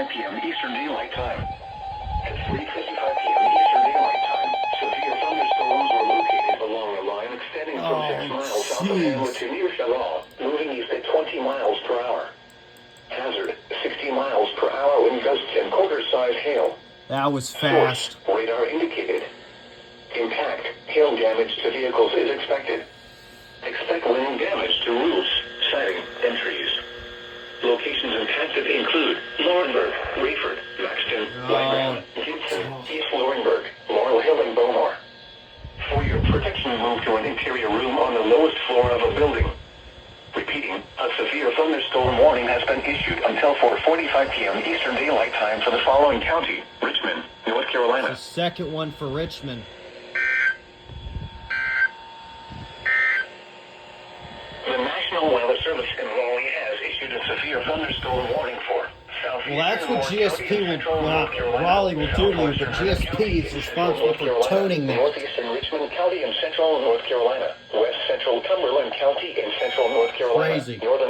p.m. Eastern Daylight Time. At 3:55 p.m. Eastern Daylight Time, severe thunderstorms were located along a line extending from 6 miles south of Hamilton near Charlotte, moving east at 20 miles per hour. Hazard, 60 miles per hour wind gusts and quarter-size hail. That was fast. Source, radar indicated. Impact, hail damage to vehicles is expected. Expect wind damage to roofs, siding, and trees. Locations impacted include Laurinburg, Rayford, Maxton, Lybrand, Gibson, East Laurinburg, Laurel Hill, and Beaumont. For your protection, move to an interior room on the lowest floor of a building. Repeating, a severe thunderstorm warning has been issued until 4:45 p.m. Eastern Daylight Time for the following county: Richmond, North Carolina. The second one for Richmond. The National Weather Service in Raleigh has issued a severe thunderstorm warning for southeastern Well, that's what GSP will, Raleigh will do to you, but GSP is responsible for toning that. Northeastern Richmond County and central North Carolina, west central Cumberland County and central North Carolina, Crazy. northern